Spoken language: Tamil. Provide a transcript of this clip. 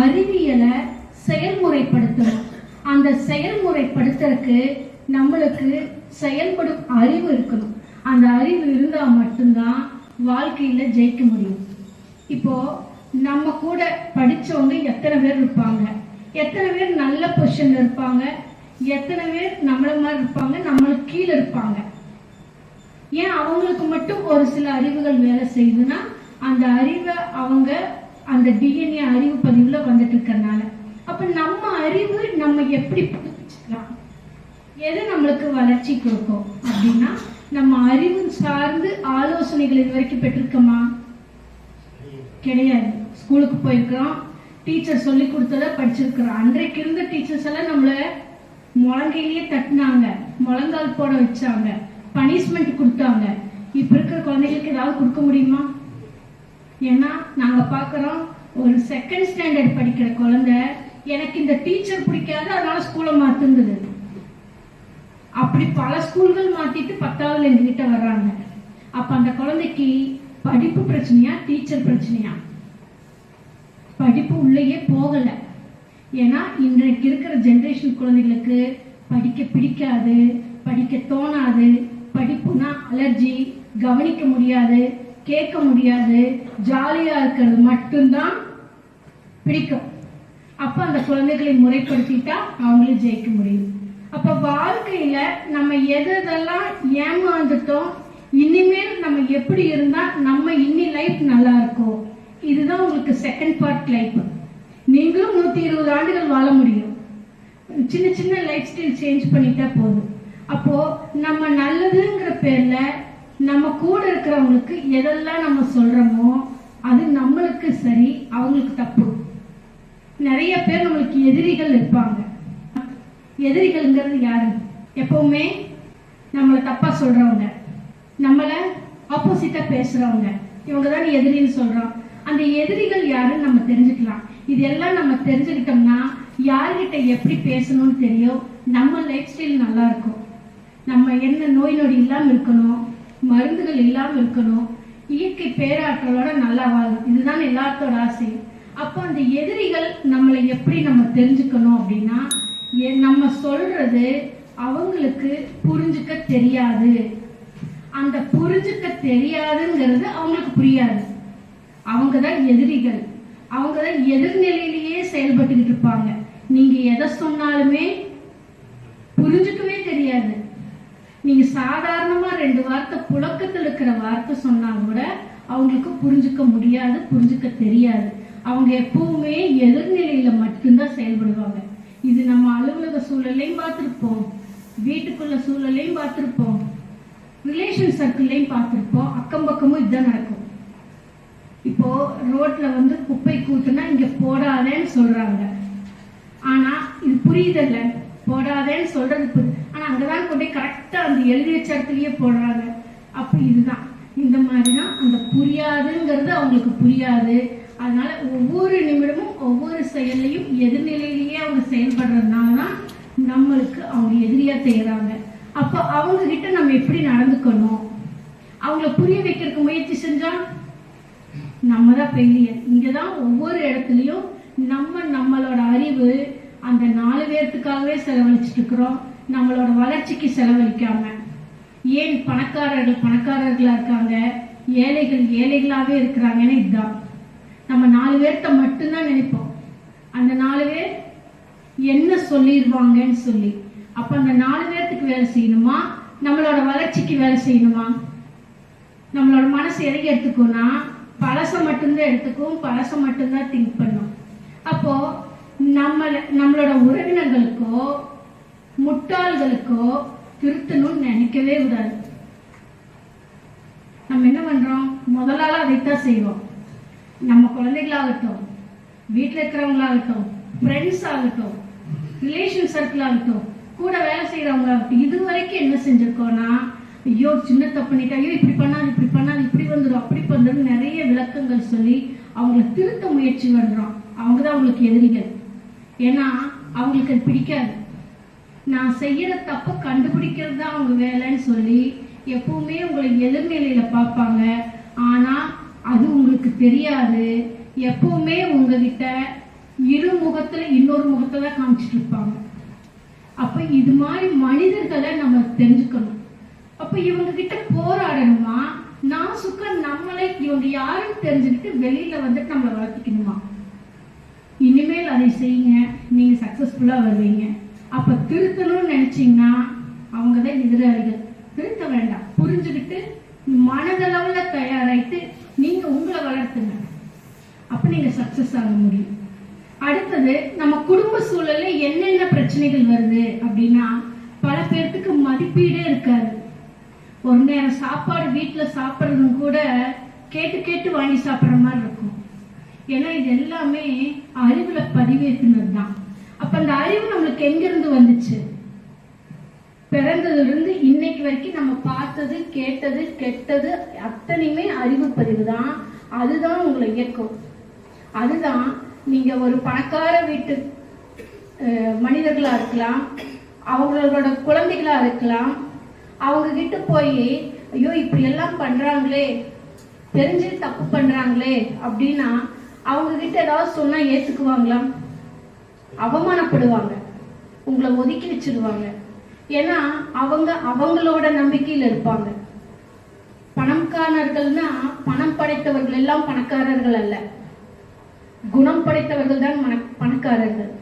அறிவியலை செயல்முறைப்படுத்தணும். அந்த செயல்முறைப்படுத்துறதுக்கு நம்மளுக்கு செயல்படும் அறிவு இருக்கணும். அந்த அறிவு இருந்தால் மட்டும்தான் வாழ்க்கையில ஜெயிக்க முடியும். இப்போ நம்ம கூட படிச்சவங்க எத்தனை பேர் இருப்பாங்க, எத்தனை பேர் நல்ல பொசிஷன்ல இருப்பாங்க, எத்தனை பேர் நம்மள மாதிரி இருப்பாங்க, நம்மளுக்கு கீழே இருப்பாங்க. ஏன் அவங்களுக்கு மட்டும் ஒரு சில அறிவுகள் வேலை செய்யுதுன்னா அந்த அறிவை அவங்க அந்த டிஎன்ஏ அறிவு பதிவுல வந்துட்டு இருக்கறனால. அப்ப நம்ம அறிவு நம்ம எப்படி புதுப்பிச்சுக்கலாம், எது நம்மளுக்கு வளர்ச்சி கொடுக்கும் அப்படின்னா நம்ம அறிவு சார்ந்து ஆலோசனைகள் இது வரைக்கும் பெற்றிருக்கோமா? கிடையாது. ஸ்கூலுக்கு போயிருக்கிறோம், டீச்சர் சொல்லி கொடுத்தத படிச்சிருக்கிறோம். அன்றைக்கு இருந்த டீச்சர்ஸ் எல்லாம் நம்மள முழங்கையிலேயே தட்டினாங்க, முழங்கால் போட வச்சாங்க, பனிஷ்மெண்ட் கொடுத்தாங்க. இப்ப இருக்கிற குழந்தைகளுக்கு ஏதாவது கொடுக்க முடியுமா? ஏன்னா நாங்க பாக்குறோம், ஒரு செகண்ட் ஸ்டாண்டர்ட் படிக்கிற குழந்தை எனக்கு இந்த டீச்சர் பிடிக்காது அதனால ஸ்கூலை மாத்துங்குது. அப்படி பல ஸ்கூல்கள் மாத்திட்டு 10வது எங்ககிட்ட வர்றாங்க. அப்ப அந்த குழந்தைக்கு படிப்பு பிரச்சனையா டீச்சர் பிரச்சனையா? படிப்பு உள்ளேயே போகல. ஏன்னா இன்றைக்கு இருக்கிற ஜெனரேஷன் குழந்தைகளுக்கு படிக்க பிடிக்காது, படிக்க தோணாது, படிப்புனா அலர்ஜி, கவனிக்க முடியாது, கேட்க முடியாது, ஜாலியா இருக்கிறது மட்டும்தான் பிடிக்கும். அப்ப அந்த குழந்தைகளை முறைப்படுத்திட்டா அவங்களும் ஜெயிக்க முடியும். அப்ப வாழ்க்கையில நம்ம எதெல்லாம் ஏமாந்துட்டோம், இனிமேல் நம்ம எப்படி இருந்தா நம்ம இன்னி லைஃப் நல்லா இருக்கும், இதுதான் உங்களுக்கு செகண்ட் பார்ட் லைஃப். நீங்களும் 120 ஆண்டுகள் வாழ முடியும். சின்ன சின்ன லைஃப் ஸ்டைல் சேஞ்ச் பண்ணிட்டா போதும். அப்போ நம்ம நல்லதுங்கிற பேர்ல நம்ம கூட இருக்கிறவங்களுக்கு எதெல்லாம் நம்ம சொல்றோமோ அது நம்மளுக்கு சரி, அவங்களுக்கு தப்பு. நிறைய பேர் நம்மளுக்கு எதிரிகள் இருப்பாங்க. எதிரிகள்ங்கிறது யாரு? எப்பவுமே நம்மளை தப்பா சொல்றவங்க, நம்மள ஆப்போசிட்டா பேசுறவங்க, இவங்க தான் எதிரின்னு சொல்றோம். அந்த எதிரிகள் யாருன்னு நம்ம தெரிஞ்சுக்கலாம். இதெல்லாம் நம்ம தெரிஞ்சுக்கிட்டோம்னா யார்கிட்ட எப்படி பேசணும்னு தெரியும். நம்ம லைஃப் ஸ்டைல் நல்லா இருக்கும். நம்ம என்ன நோய் நொடி இல்லாம இருக்கணும், மருந்துகள் இல்லாம இருக்கணும், இயற்கை பேராற்றலோட நல்லா வாழும். இதுதான் எல்லாத்தோட ஆசை. அப்போ அந்த எதிரிகள் நம்மளை எப்படி நம்ம தெரிஞ்சுக்கணும் அப்படின்னா, நம்ம சொல்றது அவங்களுக்கு புரிஞ்சுக்க தெரியாது. அந்த புரிஞ்சுக்க தெரியாதுங்கிறது அவங்களுக்கு புரியாது. அவங்கதான் எதிரிகள். அவங்கதான் எதிர்நிலையிலேயே செயல்பட்டுக்கிட்டு இருப்பாங்க. நீங்க எதை சொன்னாலுமே புரிஞ்சுக்கவே தெரியாது. நீங்க சாதாரணமா 2 வார்த்தை புழக்கத்தில் இருக்கிற வார்த்தை சொன்னா கூட அவங்களுக்கு புரிஞ்சுக்க முடியாது, புரிஞ்சுக்க தெரியாது. அவங்க எப்பவுமே எதிர்நிலையில மட்டும்தான் செயல்படுவாங்க. இது நம்ம அலுவலக சூழலையும் பார்த்திருப்போம், வீட்டுக்குள்ள சூழலையும் பார்த்திருப்போம், ரிலேஷன் சர்க்கிள்லையும் பார்த்திருப்போம். அக்கம் பக்கமும் இதுதான் நடக்கும். இப்போ ரோட்ல வந்து குப்பை கூட்டுனா இங்க போடாதேன்னு சொல்றாங்க. ஆனா இது புரியுதல்ல, போடாதேன்னு சொல்றது ஆனா அங்கதான் கொண்டு கரெக்டா அந்த எழுதி வச்ச இடத்துலயே போடுறாங்க. அப்ப இதுதான் இந்த மாதிரிதான் அந்த புரியாதுங்கிறது அவங்களுக்கு புரியாது. அதனால ஒவ்வொரு நிமிடமும் ஒவ்வொரு செயலையும் எதிர்நிலையிலேயே அவங்க செயல்படுறதுனாலதான் நம்மளுக்கு அவங்க எதிரியா செய்யறாங்க. அப்போ அவங்க கிட்ட நம்ம எப்படி நடந்துக்கணும், அவங்கள புரிய வைக்கிறதுக்கு முயற்சி செஞ்சா நம்ம தான் பெயிலியர். இங்கதான் ஒவ்வொரு இடத்துலயும் நம்மளோட அறிவு அந்த 4 பேர்த்துக்காகவே செலவழிச்சிட்டு இருக்கிறோம், நம்மளோட வளர்ச்சிக்கு செலவழிக்காம. ஏன் பணக்காரர்கள் பணக்காரர்களா இருக்காங்க, ஏழைகள் ஏழைகளாவே இருக்கிறாங்கன்னு இதுதான். நம்ம 4 பேர்த்த மட்டும்தான் நினைப்போம், அந்த 4 பேர் என்ன சொல்லிடுவாங்கன்னு சொல்லி. அப்ப அந்த 4 பேர்த்துக்கு வேலை செய்யணுமா, நம்மளோட வளர்ச்சிக்கு வேலை செய்யணுமா? நம்மளோட மனசு எதை எடுத்துக்கோனா பழச மட்டும்தான் எடுத்துக்கும், பழச மட்டும்தான் திங்க் பண்ணும். அப்போ நம்மளோட உறவினர்களுக்கோ முட்டாள்களுக்கோ திருத்தணும்னு நினைக்கவே விடாது. நம்ம என்ன பண்றோம், முதலால அதைத்தான் செய்வோம். நம்ம குழந்தைகளாகட்டும், வீட்டில் இருக்கிறவங்களாகட்டும், ஃப்ரெண்ட்ஸ் ஆகட்டும், ரிலேஷன் சர்க்கிள் ஆகட்டும், கூட வேலை செய்யறவங்க ஆகட்டும், இது வரைக்கும் என்ன செஞ்சிருக்கோம்னா, ஐயோ சின்ன தப்பு பண்ணிட்டா, ஐயோ இப்படி பண்ணாது இப்படி பண்ணாது, இப்படி வந்துடும் அப்படி வந்துடும் நிறைய விளக்கங்கள் சொல்லி அவங்களை திருத்த முயற்சி பண்றோம். அவங்கதான் அவங்களுக்கு எதிரிகள். ஏன்னா அவங்களுக்கு அது பிடிக்காது. நான் செய்யற தப்ப கண்டுபிடிக்கிறது தான் அவங்க வேலைன்னு சொல்லி எப்பவுமே உங்களை எதிர்நிலையில பார்ப்பாங்க. ஆனா அது உங்களுக்கு தெரியாது. எப்பவுமே உங்ககிட்ட இரு முகத்துல இன்னொரு முகத்தை தான் காமிச்சிட்டு இருப்பாங்க. அப்ப இது மாதிரி மனிதர்களை நம்ம தெரிஞ்சுக்கணும். அப்ப இவங்க கிட்ட போராடணுமா, நான் சுக்கம் நம்மளே இவங்க யாருன்னு தெரிஞ்சுக்கிட்டு வெளியில வந்துட்டு நம்மளை வளர்த்திக்கணுமா? இனிமேல் அதை செய்யுங்க, நீங்க சக்சஸ்ஃபுல்லா வருவீங்க. அப்ப திருத்தணும்னு நினைச்சீங்கன்னா அவங்கதான் எதிராளிகள். திருத்த வேண்டாம், புரிஞ்சுக்கிட்டு மனதளவுல தயாராயிட்டு நீங்க உங்களை வளர்த்துங்க. அப்ப நீங்க சக்சஸ் ஆக முடியும். அடுத்தது, நம்ம குடும்ப சூழல்ல என்னென்ன பிரச்சனைகள் வருது அப்படின்னா, பல பேர்த்துக்கு மதிப்பீடே இருக்காது. ஒரு நேரம் சாப்பாடு வீட்டுல சாப்பிட்றதும் கூட கேட்டு கேட்டு வாங்கி சாப்பிட்ற மாதிரி இருக்கும். ஏன்னா இது எல்லாமே அறிவுல பதிவேற்றினது தான். அப்ப அந்த அறிவு நம்மளுக்கு எங்கிருந்து வந்துச்சு? பிறந்ததுல இருந்து இன்னைக்கு வரைக்கும் நம்ம பார்த்தது, கேட்டது, கெட்டது அத்தனையுமே அறிவு பதிவு தான். அதுதான் உங்களை இயக்கும். அதுதான் நீங்க ஒரு பணக்கார வீட்டு மனிதர்களா இருக்கலாம், அவங்களோட குழந்தைகளா இருக்கலாம். அவங்க கிட்ட போய் ஐயோ இப்படி எல்லாம் பண்றாங்களே, தெரிஞ்சு தப்பு பண்றாங்களே அப்படின்னா அவங்க கிட்ட ஏதாவது சொன்னா ஏத்துக்குவாங்களா? அவமானப்படுவாங்க, உங்களை ஒதுக்கி வச்சிருவாங்க. ஏன்னா அவங்க அவங்களோட நம்பிக்கையில் இருப்பாங்க. பணக்காரர்கள்னா பணம் படைத்தவர்கள் எல்லாம் பணக்காரர்கள் அல்ல, குணம் படைத்தவர்கள் தான் பணக்காரர்கள்.